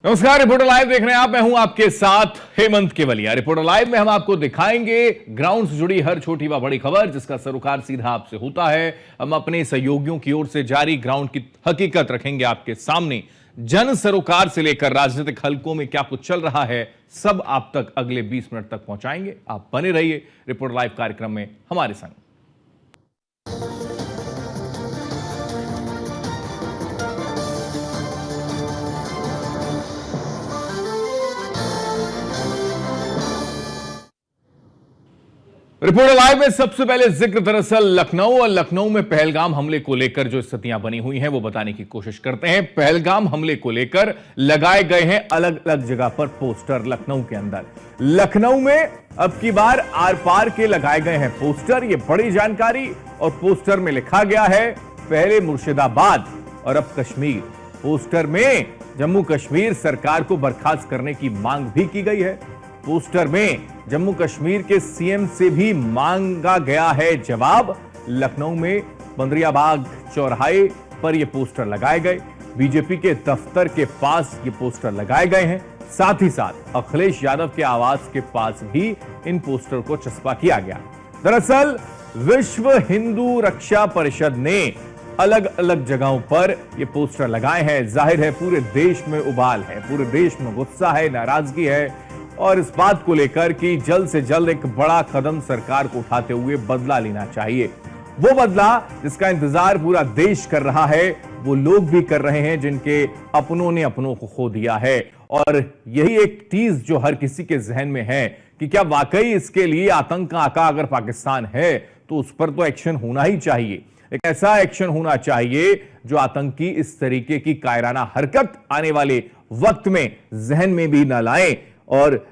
नमस्कार, reporter live देख रहे हैं आप। मैं हूं आपके साथ हेमंत केवलिया। रिपोर्टर लाइव में हम आपको दिखाएंगे ग्राउंड से जुड़ी हर छोटी व बड़ी खबर जिसका सरोकार सीधा आपसे होता है। हम अपने सहयोगियों की ओर से जारी ग्राउंड की हकीकत रखेंगे आपके सामने। जन सरोकार से लेकर राजनीतिक हलकों में क्या कुछ चल रहा है, सब आप तक अगले 20 मिनट तक पहुंचाएंगे। आप बने रहिए रिपोर्टर लाइव कार्यक्रम में हमारे संग। रिपोर्टर लाइव में सबसे पहले जिक्र दरअसल लखनऊ और लखनऊ में पहलगाम हमले को लेकर जो स्थितियां बनी हुई हैं वो बताने की कोशिश करते हैं। पहलगाम हमले को लेकर लगाए गए हैं अलग अलग जगह पर पोस्टर लखनऊ के अंदर। लखनऊ में अब की बार आर पार के लगाए गए हैं पोस्टर, ये बड़ी जानकारी। और पोस्टर में लिखा गया है पहले मुर्शिदाबाद और अब कश्मीर। पोस्टर में जम्मू कश्मीर सरकार को बर्खास्त करने की मांग भी की गई है। पोस्टर में जम्मू कश्मीर के सीएम से भी मांगा गया है जवाब। लखनऊ में बंदरियाबाग चौराहे पर यह पोस्टर लगाए गए, बीजेपी के दफ्तर के पास ये पोस्टर लगाए गए हैं। साथ ही साथ अखिलेश यादव के आवास के पास भी इन पोस्टर को चस्पा किया गया। दरअसल विश्व हिंदू रक्षा परिषद ने अलग अलग जगहों पर ये पोस्टर लगाए हैं। जाहिर है पूरे देश में उबाल है, पूरे देश में गुस्सा है, नाराजगी है और इस बात को लेकर कि जल्द से जल्द एक बड़ा कदम सरकार को उठाते हुए बदला लेना चाहिए। वो बदला जिसका इंतजार पूरा देश कर रहा है, वो लोग भी कर रहे हैं जिनके अपनों ने अपनों को खो दिया है। और यही एक चीज जो हर किसी के जहन में है कि क्या वाकई इसके लिए आतंक का आका अगर पाकिस्तान है तो उस पर तो एक्शन होना ही चाहिए। एक ऐसा एक्शन होना चाहिए जो आतंकी इस तरीके की कायराना हरकत आने वाले वक्त में जहन में भी न लाए और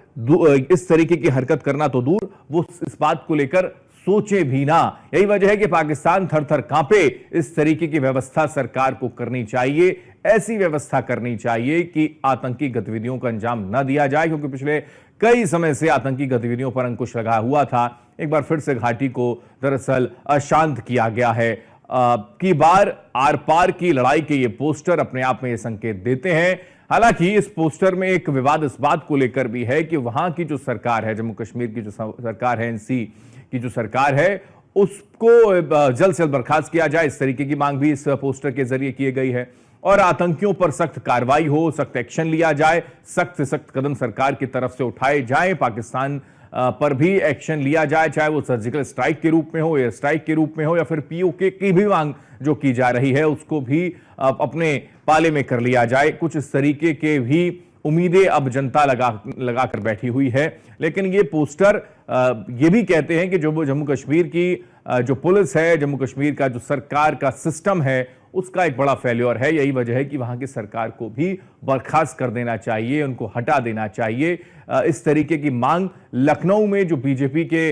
इस तरीके की हरकत करना तो दूर, वो इस बात को लेकर सोचे भी ना। यही वजह है कि पाकिस्तान थर थर कांपे। इस तरीके की व्यवस्था सरकार को करनी चाहिए, ऐसी व्यवस्था करनी चाहिए कि आतंकी गतिविधियों का अंजाम न दिया जाए, क्योंकि पिछले कई समय से आतंकी गतिविधियों पर अंकुश लगा हुआ था। एक बार फिर से घाटी को दरअसल अशांत किया गया है। की बार आर पार की लड़ाई के ये पोस्टर अपने आप में ये संकेत देते हैं। हालांकि इस पोस्टर में एक विवाद इस बात को लेकर भी है कि वहां की जो सरकार है, जम्मू कश्मीर की जो सरकार है, एनसी की जो सरकार है, उसको जल्द से जल्द बर्खास्त किया जाए, इस तरीके की मांग भी इस पोस्टर के जरिए की गई है। और आतंकियों पर सख्त कार्रवाई हो, सख्त एक्शन लिया जाए, सख्त से सख्त कदम सरकार की तरफ से उठाए जाए, पाकिस्तान पर भी एक्शन लिया जाए, चाहे वो सर्जिकल स्ट्राइक के रूप में हो, एयर स्ट्राइक के रूप में हो, या फिर पीओके की भी मांग जो की जा रही है उसको भी अपने पाले में कर लिया जाए। कुछ इस तरीके के भी उम्मीदें अब जनता लगा कर बैठी हुई है। लेकिन ये पोस्टर ये भी कहते हैं कि जो जम्मू कश्मीर की जो पुलिस है, जम्मू कश्मीर का जो सरकार का सिस्टम है, उसका एक बड़ा फेल्योर है। यही वजह है कि वहां की सरकार को भी बर्खास्त कर देना चाहिए, उनको हटा देना चाहिए। इस तरीके की मांग लखनऊ में जो बीजेपी के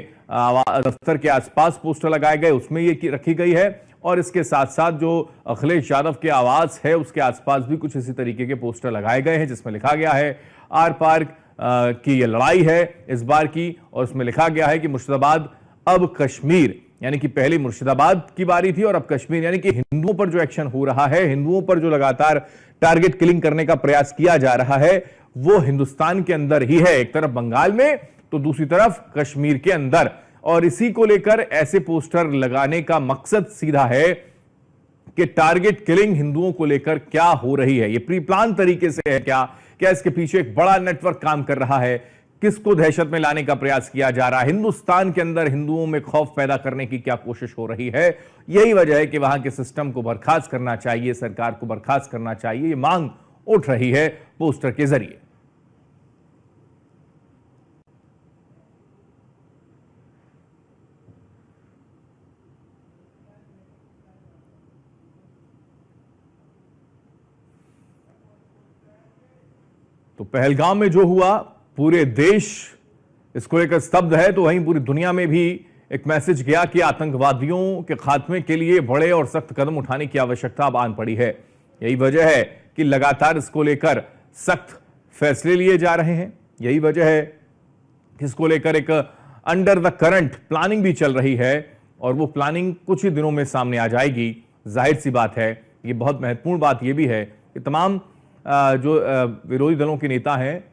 दफ्तर के आसपास पोस्टर लगाए गए उसमें ये रखी गई है। और इसके साथ साथ जो अखिलेश यादव के आवास है उसके आसपास भी कुछ इसी तरीके के पोस्टर लगाए गए हैं, जिसमें लिखा गया है आर पार की ये लड़ाई है इस बार की। और उसमें लिखा गया है कि मुर्शिदाबाद अब कश्मीर, यानी कि पहले मुर्शिदाबाद की बारी थी और अब कश्मीर, यानी कि हिंदुओं पर जो एक्शन हो रहा है, हिंदुओं पर जो लगातार टारगेट किलिंग करने का प्रयास किया जा रहा है, वो हिंदुस्तान के अंदर ही है। एक तरफ बंगाल में तो दूसरी तरफ कश्मीर के अंदर। और इसी को लेकर ऐसे पोस्टर लगाने का मकसद सीधा है कि टारगेट किलिंग हिंदुओं को लेकर क्या हो रही है, ये प्री प्लान तरीके से है क्या इसके पीछे एक बड़ा नेटवर्क काम कर रहा है, किसको दहशत में लाने का प्रयास किया जा रहा है, हिंदुस्तान के अंदर हिंदुओं में खौफ पैदा करने की क्या कोशिश हो रही है। यही वजह है कि वहां के सिस्टम को बर्खास्त करना चाहिए, सरकार को बर्खास्त करना चाहिए, ये मांग उठ रही है पोस्टर के जरिए। तो पहलगाम में जो हुआ, पूरे देश इसको लेकर स्तब्ध है, तो वहीं पूरी दुनिया में भी एक मैसेज गया कि आतंकवादियों के खात्मे के लिए बड़े और सख्त कदम उठाने की आवश्यकता अब आन पड़ी है। यही वजह है कि लगातार इसको लेकर सख्त फैसले लिए जा रहे हैं। यही वजह है कि इसको लेकर एक अंडर द करंट प्लानिंग भी चल रही है और वो प्लानिंग कुछ ही दिनों में सामने आ जाएगी। जाहिर सी बात है, ये बहुत महत्वपूर्ण बात ये भी है कि तमाम जो विरोधी दलों के नेता हैं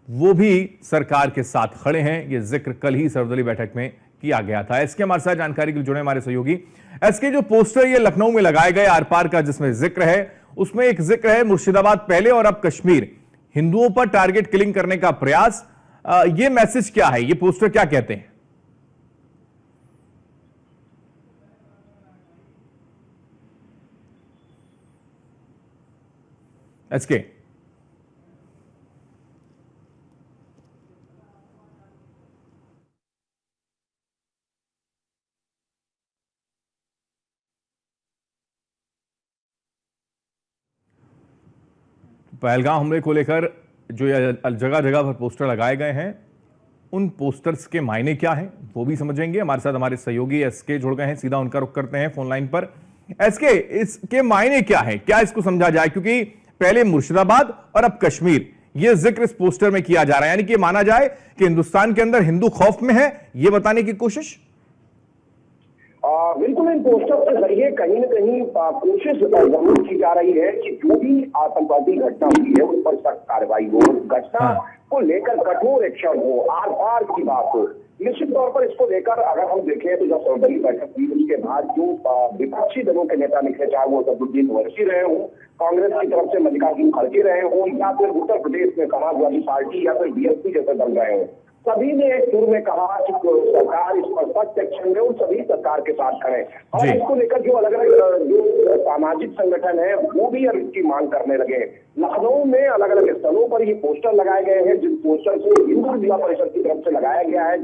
वो भी सरकार के साथ खड़े हैं। ये जिक्र कल ही सर्वदलीय बैठक में किया गया था। इसके हमारे साथ जानकारी के लिए जुड़े हमारे सहयोगी। इसके जो पोस्टर ये लखनऊ में लगाए गए आर पार का जिसमें जिक्र है, उसमें एक जिक्र है मुर्शिदाबाद पहले और अब कश्मीर, हिंदुओं पर टारगेट किलिंग करने का प्रयास। ये मैसेज क्या है, ये पोस्टर क्या कहते हैं? एसके पहलगाम हमले को लेकर जो जगह जगह पर पोस्टर लगाए गए हैं, उन पोस्टर्स के मायने क्या हैं वो भी समझेंगे। हमारे साथ हमारे सहयोगी एसके जुड़ गए हैं, सीधा उनका रुख करते हैं फोन लाइन पर। एसके, इसके मायने क्या है, क्या इसको समझा जाए? क्योंकि पहले मुर्शिदाबाद और अब कश्मीर, ये जिक्र इस पोस्टर में किया जा रहा है, यानी कि माना जाए कि हिंदुस्तान के अंदर हिंदू खौफ में है, ये बताने की कोशिश। बिल्कुल, इन पोस्टर के जरिए कहीं न कहीं कोशिश जरूर की जा रही है कि जो भी आतंकवादी घटना हुई है उस पर सख्त कार्रवाई हो, घटना को लेकर कठोर एक्शन हो, आर पार की बात हो। निश्चित तौर पर इसको लेकर अगर हम देखें तो जब सर्वदलीय बैठक हुई उसके बाद जो विपक्षी दलों के नेता निकले, चाहे वो असदुद्दीन ओवैसी रहे हो, कांग्रेस की तरफ से मल्लिकार्जुन खड़गे रहे हो, या फिर उत्तर प्रदेश में समाजवादी पार्टी या फिर बीएसपी जैसे दल रहे हो, सभी ने एक सुर में कहा कि सरकार इस पर सख्त एक्शन ले और सभी सरकार के साथ खड़े। और इसको लेकर जो अलग अलग जो सामाजिक संगठन है वो भी अब इसकी मांग करने लगे। लखनऊ में अलग अलग स्थलों पर ये पोस्टर लगाए गए हैं, जिस पोस्टर को हिंदू जिला परिषद की तरफ से लगाया गया है,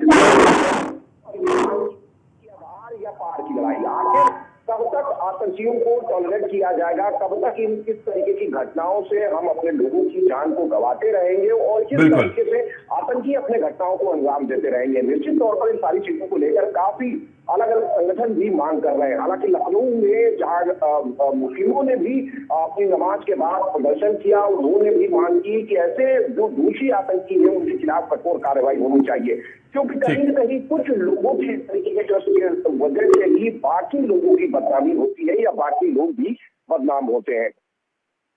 या पार की लड़ाई। आखिर कब तक आतंकियों को टॉलरेट किया जाएगा, कब तक इस तरीके की घटनाओं से हम अपने लोगों की जान को गंवाते रहेंगे और किस तरीके से आतंकी अपने घटनाओं को अंजाम देते रहेंगे। निश्चित तौर पर इन सारी चीजों को लेकर काफी अलग अलग संगठन भी मांग कर रहे हैं। हालांकि लखनऊ में जहां मुस्लिमों ने भी अपनी नमाज के बाद प्रदर्शन किया, उन्होंने भी मांग की कि ऐसे जो दोषी आतंकी हैं उनके खिलाफ कठोर कार्रवाई होनी चाहिए, क्योंकि कहीं न कहीं कुछ लोगों की इस तरीके के वजह से ही बाकी लोगों की बदनामी होती है या बाकी लोग भी बदनाम होते हैं।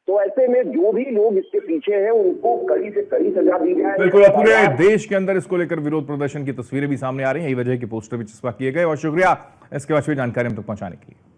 तो ऐसे में जो भी लोग इसके पीछे हैं उनको कड़ी से कड़ी सजा दी जाए। बिल्कुल, पूरे देश के अंदर इसको लेकर विरोध प्रदर्शन की तस्वीरें भी सामने आ रही हैं, यही वजह की पोस्टर भी चस्पा किए गए। और शुक्रिया इसके बाद जानकारी हम तक पहुंचाने के लिए।